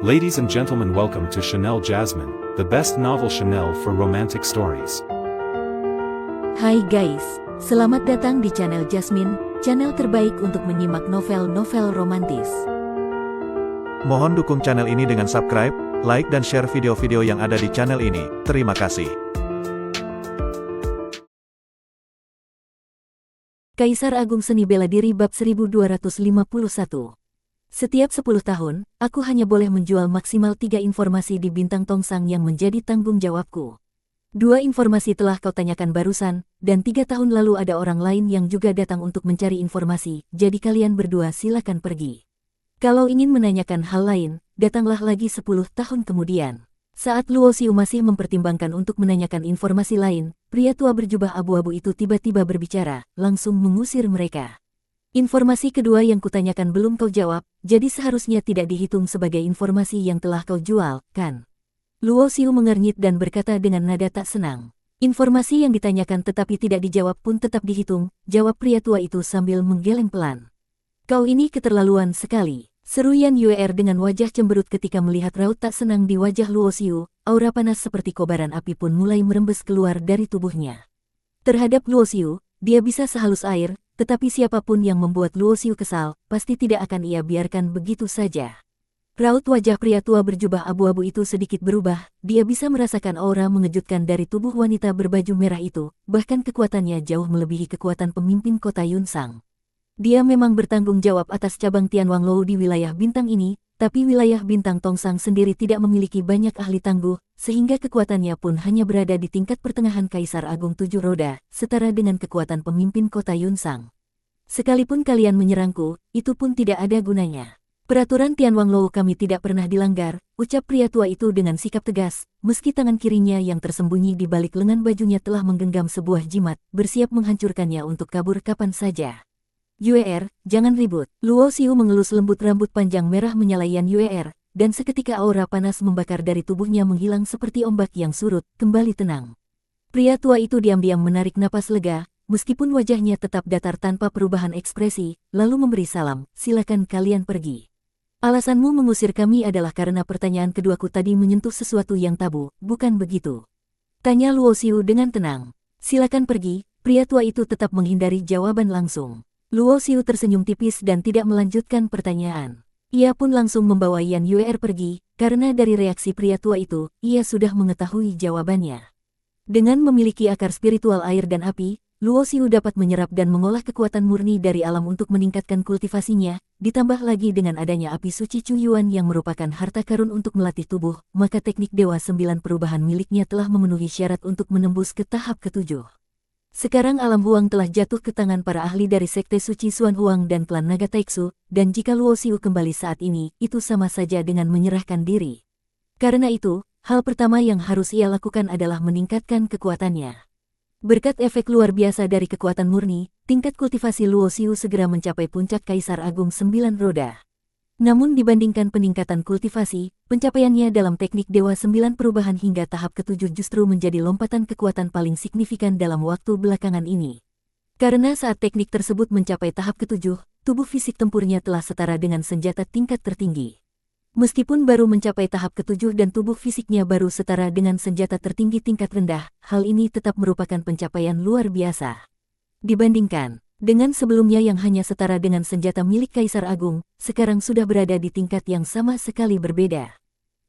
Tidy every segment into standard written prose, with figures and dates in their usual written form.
Ladies and gentlemen, welcome to Chanel Jasmine, the best novel Chanel for romantic stories. Hai guys, selamat datang di channel Jasmine, channel terbaik untuk menyimak novel-novel romantis. Mohon dukung channel ini dengan subscribe, like dan share video-video yang ada di channel ini. Terima kasih. Kaisar Agung Seni Bela Diri Bab 1251. Setiap 10 tahun, aku hanya boleh menjual maksimal 3 informasi di Bintang Tongsang yang menjadi tanggung jawabku. 2 informasi telah kau tanyakan barusan, dan 3 tahun lalu ada orang lain yang juga datang untuk mencari informasi, jadi kalian berdua silakan pergi. Kalau ingin menanyakan hal lain, datanglah lagi 10 tahun kemudian. Saat Luo Xiu masih mempertimbangkan untuk menanyakan informasi lain, pria tua berjubah abu-abu itu tiba-tiba berbicara, langsung mengusir mereka. Informasi kedua yang kutanyakan belum kau jawab, jadi seharusnya tidak dihitung sebagai informasi yang telah kau jual, kan? Luo Xiu mengernyit dan berkata dengan nada tak senang. Informasi yang ditanyakan tetapi tidak dijawab pun tetap dihitung, jawab pria tua itu sambil menggeleng pelan. Kau ini keterlaluan sekali. Seru Yan Yuer dengan wajah cemberut ketika melihat raut tak senang di wajah Luo Xiu, aura panas seperti kobaran api pun mulai merembes keluar dari tubuhnya. Terhadap Luo Xiu, dia bisa sehalus air, tetapi siapapun yang membuat Luo Xiu kesal, pasti tidak akan ia biarkan begitu saja. Raut wajah pria tua berjubah abu-abu itu sedikit berubah, dia bisa merasakan aura mengejutkan dari tubuh wanita berbaju merah itu, bahkan kekuatannya jauh melebihi kekuatan pemimpin kota Yunsang. Dia memang bertanggung jawab atas cabang Tianwanglou di wilayah bintang ini, tapi wilayah bintang Tongsang sendiri tidak memiliki banyak ahli tangguh, sehingga kekuatannya pun hanya berada di tingkat pertengahan Kaisar Agung 7 roda, setara dengan kekuatan pemimpin kota Yunsang. Sekalipun kalian menyerangku, itu pun tidak ada gunanya. Peraturan Tianwanglou kami tidak pernah dilanggar, ucap pria tua itu dengan sikap tegas, meski tangan kirinya yang tersembunyi di balik lengan bajunya telah menggenggam sebuah jimat, bersiap menghancurkannya untuk kabur kapan saja. Yuer, jangan ribut. Luo Xiu mengelus lembut rambut panjang merah menyala Yan Yuer, dan seketika aura panas membakar dari tubuhnya menghilang seperti ombak yang surut, kembali tenang. Pria tua itu diam-diam menarik napas lega, meskipun wajahnya tetap datar tanpa perubahan ekspresi, lalu memberi salam, silakan kalian pergi. Alasanmu mengusir kami adalah karena pertanyaan keduaku tadi menyentuh sesuatu yang tabu, bukan begitu? Tanya Luo Xiu dengan tenang. Silakan pergi, pria tua itu tetap menghindari jawaban langsung. Luo Xiu tersenyum tipis dan tidak melanjutkan pertanyaan. Ia pun langsung membawa Yan Yuer pergi, karena dari reaksi pria tua itu, ia sudah mengetahui jawabannya. Dengan memiliki akar spiritual air dan api, Luo Xiu dapat menyerap dan mengolah kekuatan murni dari alam untuk meningkatkan kultivasinya, ditambah lagi dengan adanya api suci Cuyuan yang merupakan harta karun untuk melatih tubuh, maka teknik Dewa 9 perubahan miliknya telah memenuhi syarat untuk menembus ke tahap ke-7. Sekarang alam Huang telah jatuh ke tangan para ahli dari Sekte Suci Xuan Huang dan klan Naga Taiksu, dan jika Luo Xiu kembali saat ini, itu sama saja dengan menyerahkan diri. Karena itu, hal pertama yang harus ia lakukan adalah meningkatkan kekuatannya. Berkat efek luar biasa dari kekuatan murni, tingkat kultivasi Luo Xiu segera mencapai puncak Kaisar Agung 9 roda. Namun dibandingkan peningkatan kultivasi, pencapaiannya dalam teknik Dewa 9 perubahan hingga tahap ke-7 justru menjadi lompatan kekuatan paling signifikan dalam waktu belakangan ini. Karena saat teknik tersebut mencapai tahap ke-7, tubuh fisik tempurnya telah setara dengan senjata tingkat tertinggi. Meskipun baru mencapai tahap ke-7 dan tubuh fisiknya baru setara dengan senjata tertinggi tingkat rendah, hal ini tetap merupakan pencapaian luar biasa. Dibandingkan dengan sebelumnya yang hanya setara dengan senjata milik Kaisar Agung, sekarang sudah berada di tingkat yang sama sekali berbeda.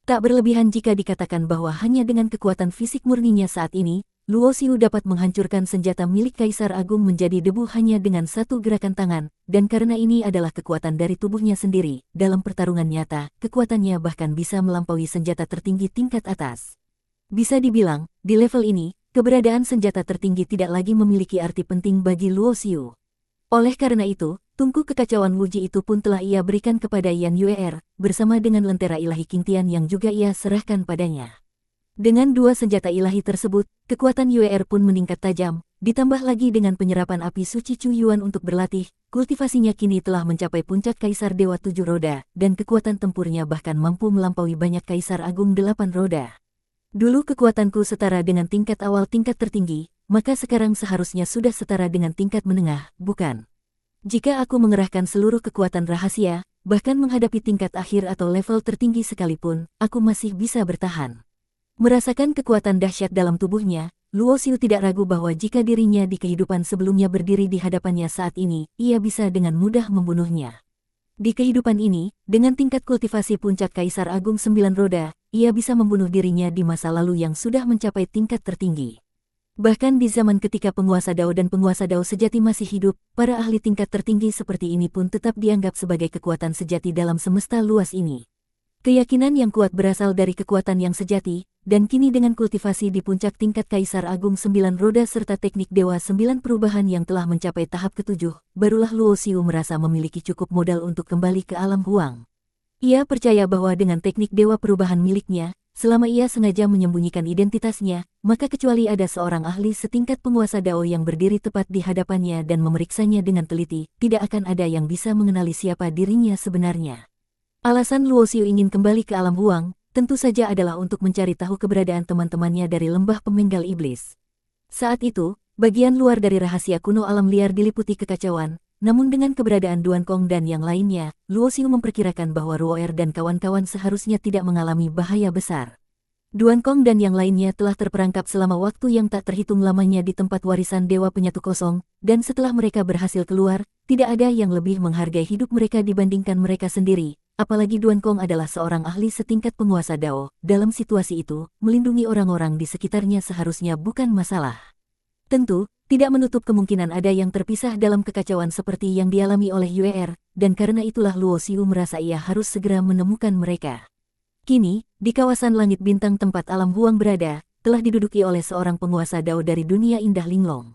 Tak berlebihan jika dikatakan bahwa hanya dengan kekuatan fisik murninya saat ini, Luo Xiu dapat menghancurkan senjata milik Kaisar Agung menjadi debu hanya dengan satu gerakan tangan, dan karena ini adalah kekuatan dari tubuhnya sendiri, dalam pertarungan nyata, kekuatannya bahkan bisa melampaui senjata tertinggi tingkat atas. Bisa dibilang, di level ini, keberadaan senjata tertinggi tidak lagi memiliki arti penting bagi Luo Xiu. Oleh karena itu, tungku kekacauan Wuji itu pun telah ia berikan kepada Yan Yuer, bersama dengan lentera ilahi Qingtian yang juga ia serahkan padanya. Dengan 2 senjata ilahi tersebut, kekuatan Yuer pun meningkat tajam, ditambah lagi dengan penyerapan api suci Cuyuan untuk berlatih, kultivasinya kini telah mencapai puncak Kaisar Dewa 7 roda, dan kekuatan tempurnya bahkan mampu melampaui banyak Kaisar Agung 8 roda. Dulu kekuatanku setara dengan tingkat awal tingkat tertinggi, maka sekarang seharusnya sudah setara dengan tingkat menengah, bukan? Jika aku mengerahkan seluruh kekuatan rahasia, bahkan menghadapi tingkat akhir atau level tertinggi sekalipun, aku masih bisa bertahan. Merasakan kekuatan dahsyat dalam tubuhnya, Luo Xiu tidak ragu bahwa jika dirinya di kehidupan sebelumnya berdiri di hadapannya saat ini, ia bisa dengan mudah membunuhnya. Di kehidupan ini, dengan tingkat kultivasi puncak Kaisar Agung 9 Roda, ia bisa membunuh dirinya di masa lalu yang sudah mencapai tingkat tertinggi. Bahkan di zaman ketika penguasa Dao dan penguasa Dao sejati masih hidup, para ahli tingkat tertinggi seperti ini pun tetap dianggap sebagai kekuatan sejati dalam semesta luas ini. Keyakinan yang kuat berasal dari kekuatan yang sejati, dan kini dengan kultivasi di puncak tingkat Kaisar Agung 9 Roda serta teknik Dewa 9 Perubahan yang telah mencapai tahap ke-7, barulah Luo Xiu merasa memiliki cukup modal untuk kembali ke alam huang. Ia percaya bahwa dengan teknik Dewa Perubahan miliknya, selama ia sengaja menyembunyikan identitasnya, maka kecuali ada seorang ahli setingkat penguasa Dao yang berdiri tepat di hadapannya dan memeriksanya dengan teliti, tidak akan ada yang bisa mengenali siapa dirinya sebenarnya. Alasan Luo Xiu ingin kembali ke alam huang, tentu saja adalah untuk mencari tahu keberadaan teman-temannya dari lembah pemenggal iblis. Saat itu, bagian luar dari rahasia kuno alam liar diliputi kekacauan, namun dengan keberadaan Duan Kong dan yang lainnya, Luo Xiu memperkirakan bahwa Ruoer dan kawan-kawan seharusnya tidak mengalami bahaya besar. Duan Kong dan yang lainnya telah terperangkap selama waktu yang tak terhitung lamanya di tempat warisan Dewa Penyatu Kosong, dan setelah mereka berhasil keluar, tidak ada yang lebih menghargai hidup mereka dibandingkan mereka sendiri. Apalagi Duan Kong adalah seorang ahli setingkat penguasa Dao, dalam situasi itu, melindungi orang-orang di sekitarnya seharusnya bukan masalah. Tentu, tidak menutup kemungkinan ada yang terpisah dalam kekacauan seperti yang dialami oleh Yuer, dan karena itulah Luo Xiu merasa ia harus segera menemukan mereka. Kini, di kawasan langit bintang tempat alam huang berada, telah diduduki oleh seorang penguasa Dao dari dunia indah Linglong.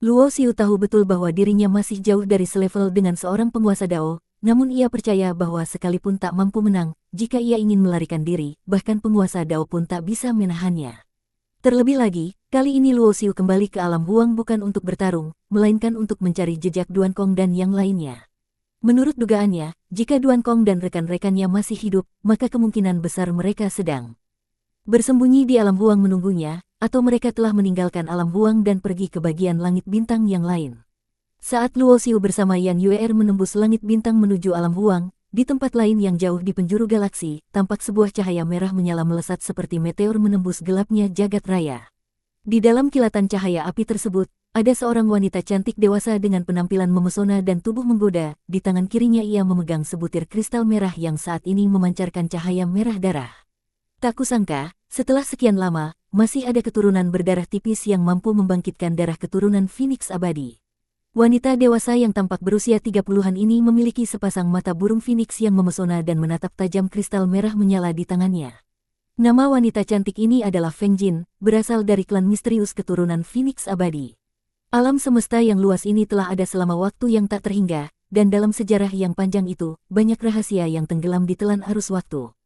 Luo Xiu tahu betul bahwa dirinya masih jauh dari selevel dengan seorang penguasa Dao, namun ia percaya bahwa sekalipun tak mampu menang, jika ia ingin melarikan diri, bahkan penguasa Dao pun tak bisa menahannya. Terlebih lagi, kali ini Luo Xiu kembali ke alam huang bukan untuk bertarung, melainkan untuk mencari jejak Duan Kong dan yang lainnya. Menurut dugaannya, jika Duan Kong dan rekan-rekannya masih hidup, maka kemungkinan besar mereka sedang bersembunyi di alam huang menunggunya, atau mereka telah meninggalkan alam huang dan pergi ke bagian langit bintang yang lain. Saat Luo Xiu bersama Yan Yuer menembus langit bintang menuju alam huang, di tempat lain yang jauh di penjuru galaksi, tampak sebuah cahaya merah menyala melesat seperti meteor menembus gelapnya jagat raya. Di dalam kilatan cahaya api tersebut, ada seorang wanita cantik dewasa dengan penampilan memesona dan tubuh menggoda. Di tangan kirinya ia memegang sebutir kristal merah yang saat ini memancarkan cahaya merah darah. Tak kusangka, setelah sekian lama, masih ada keturunan berdarah tipis yang mampu membangkitkan darah keturunan Phoenix abadi. Wanita dewasa yang tampak berusia 30-an ini memiliki sepasang mata burung Phoenix yang memesona dan menatap tajam kristal merah menyala di tangannya. Nama wanita cantik ini adalah Feng Jin, berasal dari klan misterius keturunan Phoenix abadi. Alam semesta yang luas ini telah ada selama waktu yang tak terhingga, dan dalam sejarah yang panjang itu, banyak rahasia yang tenggelam di telan arus waktu.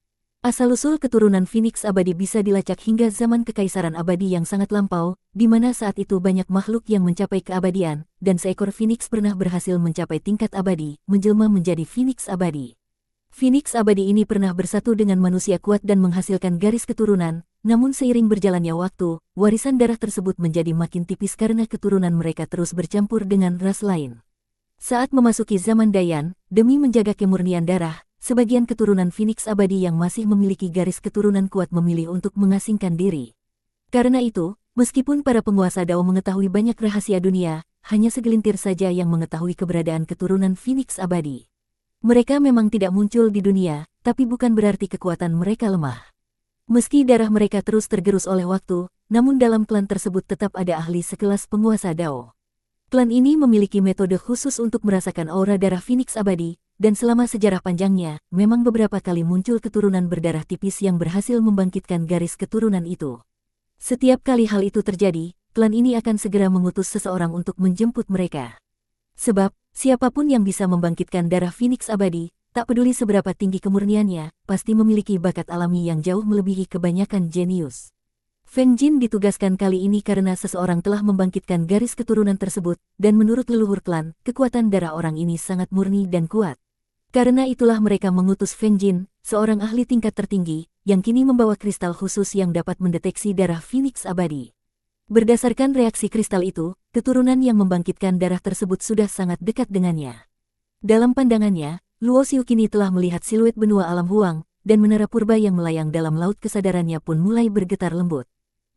Asal-usul keturunan Phoenix abadi bisa dilacak hingga zaman kekaisaran abadi yang sangat lampau, di mana saat itu banyak makhluk yang mencapai keabadian, dan seekor Phoenix pernah berhasil mencapai tingkat abadi, menjelma menjadi Phoenix abadi. Phoenix abadi ini pernah bersatu dengan manusia kuat dan menghasilkan garis keturunan, namun seiring berjalannya waktu, warisan darah tersebut menjadi makin tipis karena keturunan mereka terus bercampur dengan ras lain. Saat memasuki zaman Dayan, demi menjaga kemurnian darah, sebagian keturunan Phoenix abadi yang masih memiliki garis keturunan kuat memilih untuk mengasingkan diri. Karena itu, meskipun para penguasa Dao mengetahui banyak rahasia dunia, hanya segelintir saja yang mengetahui keberadaan keturunan Phoenix abadi. Mereka memang tidak muncul di dunia, tapi bukan berarti kekuatan mereka lemah. Meski darah mereka terus tergerus oleh waktu, namun dalam klan tersebut tetap ada ahli sekelas penguasa Dao. Klan ini memiliki metode khusus untuk merasakan aura darah Phoenix abadi, dan selama sejarah panjangnya, memang beberapa kali muncul keturunan berdarah tipis yang berhasil membangkitkan garis keturunan itu. Setiap kali hal itu terjadi, klan ini akan segera mengutus seseorang untuk menjemput mereka. Sebab, siapapun yang bisa membangkitkan darah Phoenix abadi, tak peduli seberapa tinggi kemurniannya, pasti memiliki bakat alami yang jauh melebihi kebanyakan jenius. Feng Jin ditugaskan kali ini karena seseorang telah membangkitkan garis keturunan tersebut, dan menurut leluhur klan, kekuatan darah orang ini sangat murni dan kuat. Karena itulah mereka mengutus Feng Jin, seorang ahli tingkat tertinggi, yang kini membawa kristal khusus yang dapat mendeteksi darah Phoenix abadi. Berdasarkan reaksi kristal itu, keturunan yang membangkitkan darah tersebut sudah sangat dekat dengannya. Dalam pandangannya, Luo Xiu kini telah melihat siluet benua alam Huang, dan menara purba yang melayang dalam laut kesadarannya pun mulai bergetar lembut.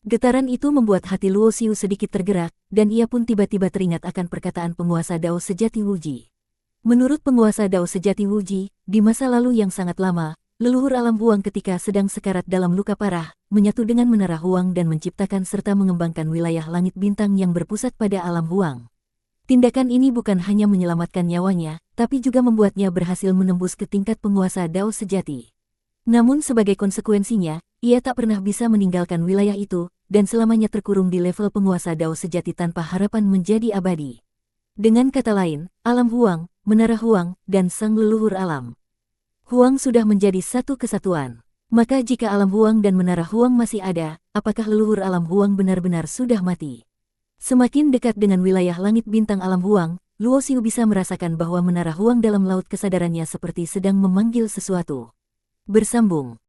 Getaran itu membuat hati Luo Xiu sedikit tergerak, dan ia pun tiba-tiba teringat akan perkataan penguasa Dao sejati Wuji. Menurut penguasa Dao sejati Wuji, di masa lalu yang sangat lama, leluhur alam Huang ketika sedang sekarat dalam luka parah, menyatu dengan menara Huang dan menciptakan serta mengembangkan wilayah langit bintang yang berpusat pada alam Huang. Tindakan ini bukan hanya menyelamatkan nyawanya, tapi juga membuatnya berhasil menembus ke tingkat penguasa Dao sejati. Namun sebagai konsekuensinya, ia tak pernah bisa meninggalkan wilayah itu, dan selamanya terkurung di level penguasa Dao sejati tanpa harapan menjadi abadi. Dengan kata lain, alam Huang, menara Huang, dan sang leluhur alam Huang sudah menjadi satu kesatuan. Maka jika alam Huang dan menara Huang masih ada, apakah leluhur alam Huang benar-benar sudah mati? Semakin dekat dengan wilayah langit bintang alam Huang, Luo Xiu bisa merasakan bahwa menara Huang dalam laut kesadarannya seperti sedang memanggil sesuatu. Bersambung.